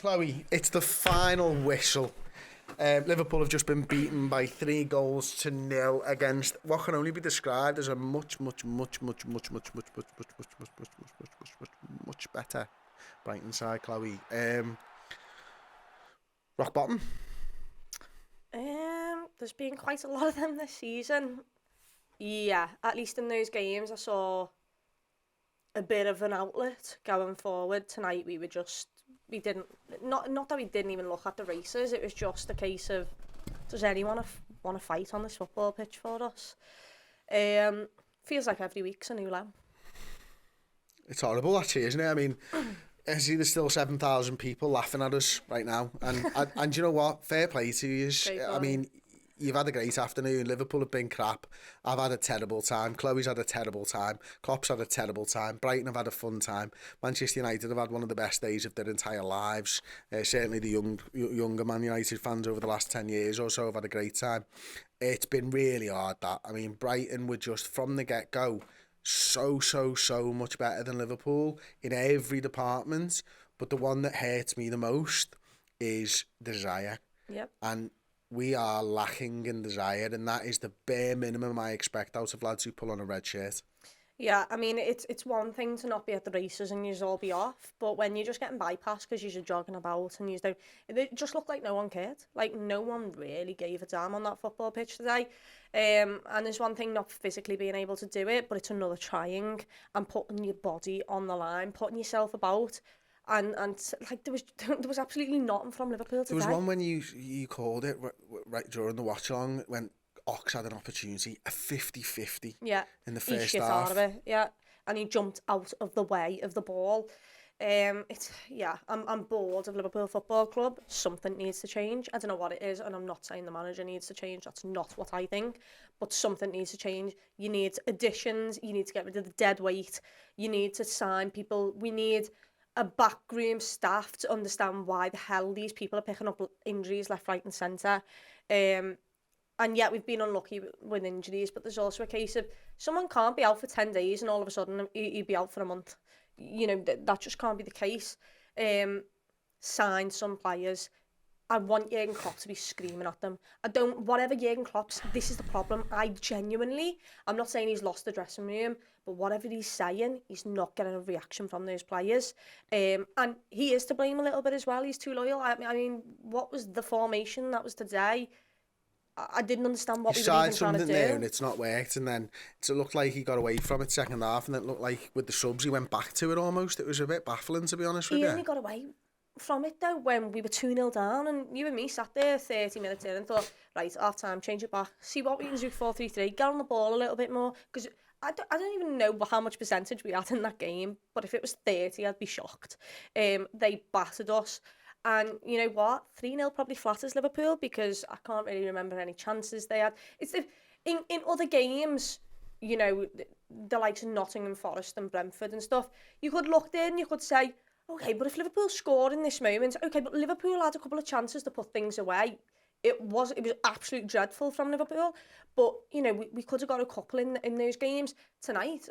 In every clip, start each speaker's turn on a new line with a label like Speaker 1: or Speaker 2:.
Speaker 1: Chloe, it's the final whistle. Liverpool have just been beaten by 3-0 against what can only be described as a much better Brighton side, Chloe. Rock bottom?
Speaker 2: There's been quite a lot of them this season. Yeah, at least in those games I saw a bit of an outlet going forward. Tonight we didn't, not that we didn't even look at the races, it was just a case of, does anyone want to fight on this football pitch for us? Feels like every week's a new low.
Speaker 1: It's horrible actually, isn't it? I mean, I see there's still 7,000 people laughing at us right now, and you know what? Fair play to you. I mean, you've had a great afternoon. Liverpool have been crap. I've had a terrible time. Chloe's had a terrible time. Klopp's had a terrible time. Brighton have had a fun time. Manchester United have had one of the best days of their entire lives. Certainly the younger Man United fans over the last 10 years or so have had a great time. It's been really hard, that. I mean, Brighton were just, from the get-go, so much better than Liverpool in every department. But the one that hurts me the most is desire.
Speaker 2: Yep.
Speaker 1: And we are lacking in desire, and that is the bare minimum I expect out of lads who pull on a red shirt.
Speaker 2: Yeah, I mean, it's one thing to not be at the races and you'll all be off, but when you're just getting bypassed because you're jogging about and it just looked like no one cared. Like, no one really gave a damn on that football pitch today. And there's one thing not physically being able to do it, but it's another trying and putting your body on the line, putting yourself about. And like there was absolutely nothing from Liverpool today.
Speaker 1: There was one when you called it right during the watch along when Ox had an opportunity, a 50-50.
Speaker 2: Yeah,
Speaker 1: in the first
Speaker 2: he shit
Speaker 1: half.
Speaker 2: out of it. Yeah, and he jumped out of the way of the ball. I'm bored of Liverpool Football Club. Something needs to change. I don't know what it is, and I'm not saying the manager needs to change. That's not what I think. But something needs to change. You need additions. You need to get rid of the dead weight. You need to sign people. We need a backroom staff to understand why the hell these people are picking up injuries left, right and centre. And yet we've been unlucky with injuries, but there's also a case of someone can't be out for 10 days and all of a sudden he'd be out for a month. You know, that just can't be the case. Sign some players. I want Jurgen Klopp to be screaming at them. Whatever Jurgen Klopp's, this is the problem. I'm not saying he's lost the dressing room, but whatever he's saying, he's not getting a reaction from those players. And he is to blame a little bit as well. He's too loyal. I mean, what was the formation that was today? I didn't understand what we were even trying to do.
Speaker 1: There and it's not worked, and then it looked like he got away from it second half, and it looked like with the subs he went back to it almost. It was a bit baffling, to be honest with you.
Speaker 2: He only got away from it though when we were 2-0 down, and you and me sat there 30 minutes in and thought, right, half time, change it back, see what we can do 4-3-3, get on the ball a little bit more, because I don't even know how much percentage we had in that game, but if it was 30 I'd be shocked. They battered us. And you know what? 3-0 probably flatters Liverpool because I can't really remember any chances they had. It's in other games, you know, the likes of Nottingham Forest and Brentford and stuff, you could look there and you could say, okay, but if Liverpool scored in this moment, okay, but Liverpool had a couple of chances to put things away. It was absolutely dreadful from Liverpool, but you know we could have got a couple in those games. Tonight,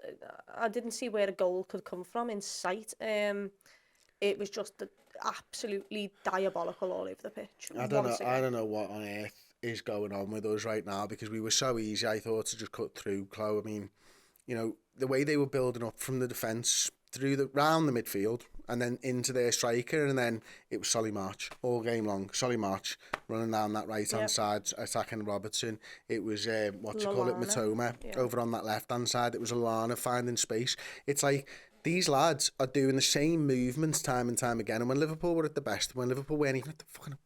Speaker 2: I didn't see where a goal could come from in sight. It was just absolutely diabolical all over the pitch.
Speaker 1: I don't know what on earth is going on with us right now, because we were so easy, I thought, to just cut through, Chloe. I mean, you know, the way they were building up from the defence through round the midfield and then into their striker, and then it was Solly March all game long. Solly March running down that right hand side, attacking Robertson. It was Matoma over on that left hand side. It was Lallana finding space. It's like these lads are doing the same movements time and time again. And when Liverpool were at the best, when Liverpool weren't even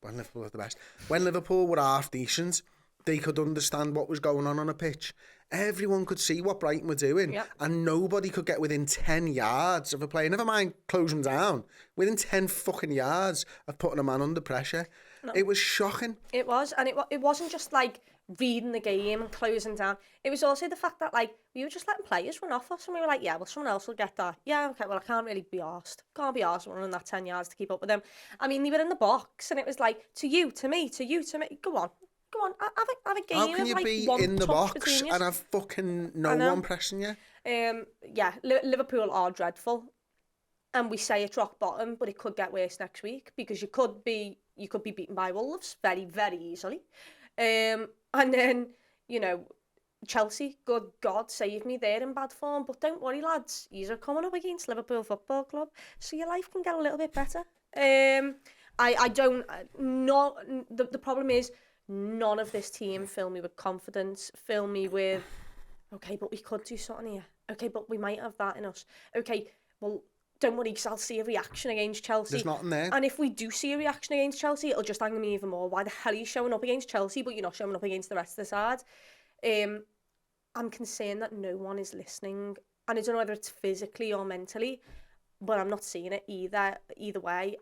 Speaker 1: when Liverpool were at the best, when Liverpool were half decent, they could understand what was going on a pitch. Everyone could see what Brighton were doing, and nobody could get within 10 yards of a player. Never mind close them down. Within 10 fucking yards of putting a man under pressure. No. It was shocking.
Speaker 2: It was, and it wasn't just like reading the game and closing down. It was also the fact that like we were just letting players run off us, and we were like, yeah, well, someone else will get that. Yeah, okay, well, I can't really be arsed. Can't be arsed running that 10 yards to keep up with them. I mean, they were in the box, and it was like, to you, to me, to you, to me. Go on, have a game.
Speaker 1: How can you be in the box and have fucking no one pressing you?
Speaker 2: Liverpool are dreadful. and we say it's rock bottom, but it could get worse next week because you could be beaten by Wolves very, very easily. And then, you know, Chelsea, good God, save me, they're in bad form. But don't worry, lads, you're coming up against Liverpool Football Club, so your life can get a little bit better. I don't, not, the problem is none of this team fill me with confidence, fill me with, okay, but we could do something here. Okay, but we might have that in us. Okay, well, don't worry, because I'll see a reaction against Chelsea.
Speaker 1: There's nothing there.
Speaker 2: And if we do see a reaction against Chelsea, it'll just anger me even more. Why the hell are you showing up against Chelsea, but you're not showing up against the rest of the side? I'm concerned that no one is listening. And I don't know whether it's physically or mentally, but I'm not seeing it either way.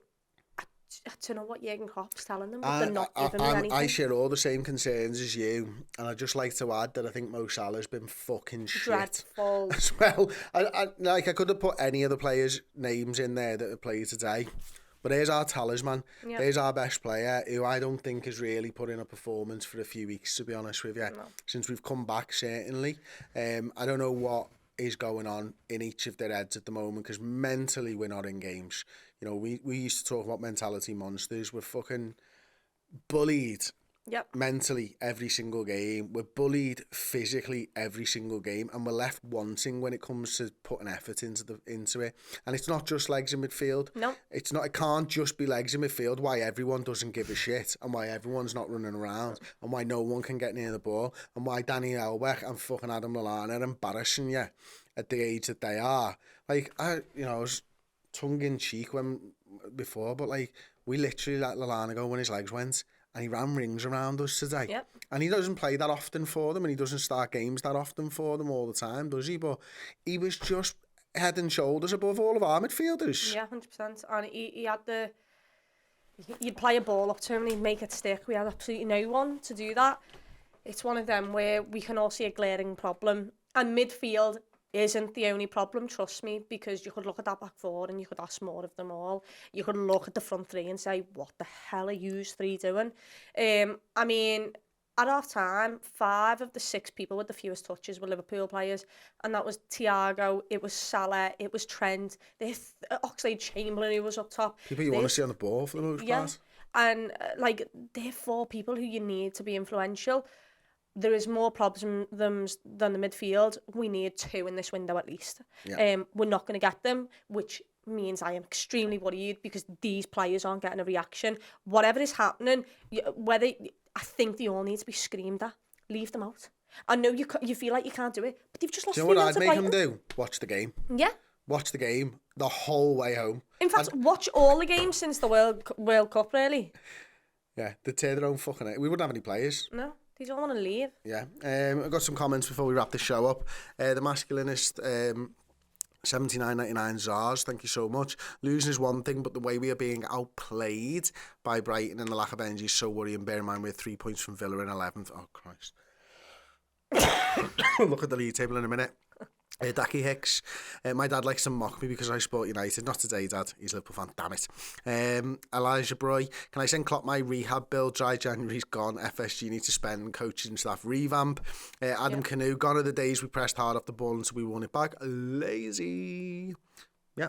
Speaker 2: I don't know what Jurgen Klopp's telling them, but they're not giving me anything.
Speaker 1: I share all the same concerns as you, and I'd just like to add that I think Mo Salah's been fucking
Speaker 2: dreadful
Speaker 1: shit as well. I could have put any of the players' names in there that have played today, but there's our talisman. Yep. There's our best player, who I don't think has really put in a performance for a few weeks, to be honest with you. No. Since we've come back, certainly. I don't know what is going on in each of their heads at the moment, because mentally we're not in games. You know, we used to talk about mentality monsters. We're fucking bullied mentally every single game. We're bullied physically every single game, and we're left wanting when it comes to putting effort into it. And it's not just legs in midfield.
Speaker 2: No,
Speaker 1: it's not. It can't just be legs in midfield. Why everyone doesn't give a shit, and why everyone's not running around, and why no one can get near the ball, and why Danny Elbeck and fucking Adam Lallana are embarrassing you at the age that they are. Like, I was tongue in cheek before, but like, we literally let Lallana go when his legs went, and he ran rings around us today.
Speaker 2: Yep.
Speaker 1: And he doesn't play that often for them, and he doesn't start games that often for them all the time, does he? But he was just head and shoulders above all of our midfielders.
Speaker 2: Yeah, 100%. And he had you'd play a ball up to him and he'd make it stick. We had absolutely no one to do that. It's one of them where we can all see a glaring problem. And midfield isn't the only problem, trust me, because you could look at that back four and you could ask more of them all. You could look at the front three and say, what the hell are you three doing? I mean, at half time, 5 of the 6 people with the fewest touches were Liverpool players, and that was Thiago, it was Salah, it was Trent, Oxlade-Chamberlain who was up top.
Speaker 1: People you want to see on the ball for the most part.
Speaker 2: And they're 4 people who you need to be influential. There is more problems than the midfield. We need 2 in this window at least. Yeah. We're not going to get them, which means I am extremely worried because these players aren't getting a reaction. Whatever is happening, I think they all need to be screamed at. Leave them out. I know you feel like you can't do it, but they've just lost.
Speaker 1: Do you know what I'd make them do? Watch the game.
Speaker 2: Yeah.
Speaker 1: Watch the game the whole way home.
Speaker 2: In fact, watch all the games since the World Cup, really.
Speaker 1: Yeah, they tear their own fucking out. We wouldn't have any players.
Speaker 2: No. They don't want to leave.
Speaker 1: Yeah. I've got some comments before we wrap the show up. The Masculinist, 79.99 Zars, thank you so much. Losing is one thing, but the way we are being outplayed by Brighton and the lack of energy is so worrying. Bear in mind we're 3 points from Villa in 11th. Oh, Christ. Look at the league table in a minute. Daki Hicks, my dad likes to mock me because I support United. Not today, Dad. He's a Liverpool fan, damn it. Elijah Broy, can I send Klopp my rehab bill? Dry January's gone. FSG need to spend coaches and staff revamp. Adam Canoe, gone are the days we pressed hard off the ball until we won it back. Lazy. Yeah.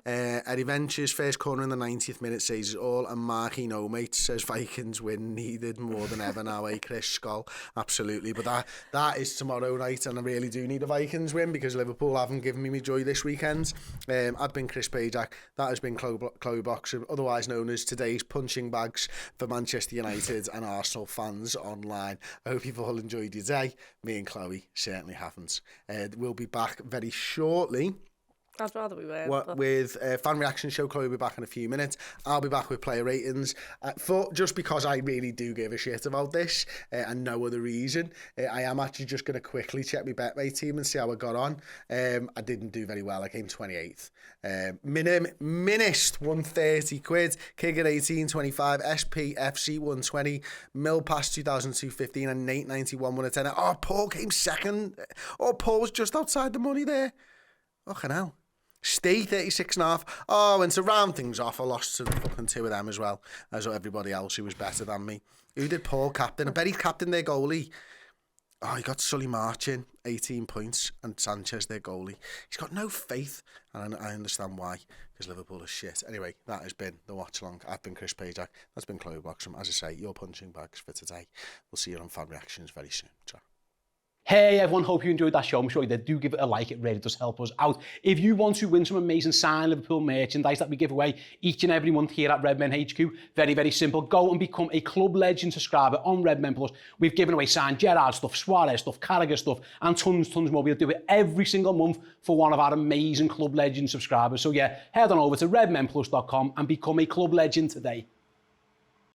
Speaker 1: Eddie Ventures, first corner in the 90th minute says it all, and Marky No Mate says Vikings win needed more than ever now, Chris Skull? Absolutely, but that is tomorrow night, and I really do need a Vikings win because Liverpool haven't given me joy this weekend. I've been Chris Pajak, that has been Chloe Boxer, otherwise known as today's punching bags for Manchester United and Arsenal fans online. I hope you've all enjoyed your day. Me and Chloe certainly haven't. We'll be back very shortly.
Speaker 2: I'd rather we were.
Speaker 1: With fan reaction show, Chloe will be back in a few minutes. I'll be back with player ratings. Just because I really do give a shit about this and no other reason, I am actually just going to quickly check my BetMate team and see how I got on. I didn't do very well. I came 28th. Minist 130 quid. Kig at 18.25. SPFC 120. Millpass 2,215 and Nate 91 won a tenner. Oh, Paul came second. Oh, Paul was just outside the money there. Fucking hell. Stay 36.5. Oh, and to round things off, I lost to the fucking 2 of them as well as everybody else who was better than me. Who did Paul captain? I bet he captained their goalie. Oh, he got Sully marching, 18 points, and Sanchez, their goalie. He's got no faith, and I understand why, because Liverpool is shit. Anyway, that has been the watch along. I've been Chris Pajak. That's been Chloe Bloxham. As I say, your punching bags for today. We'll see you on Fan Reactions very soon. Ciao.
Speaker 3: Hey everyone, hope you enjoyed that show. I'm sure you did. Do give it a like, it really does help us out. If you want to win some amazing signed Liverpool merchandise that we give away each and every month here at Redmen HQ, very, very simple. Go and become a Club Legend subscriber on Redmen Plus. We've given away signed Gerrard stuff, Suarez stuff, Carragher stuff, and tons more. We'll do it every single month for one of our amazing Club Legend subscribers. So yeah, head on over to redmenplus.com and become a Club Legend today.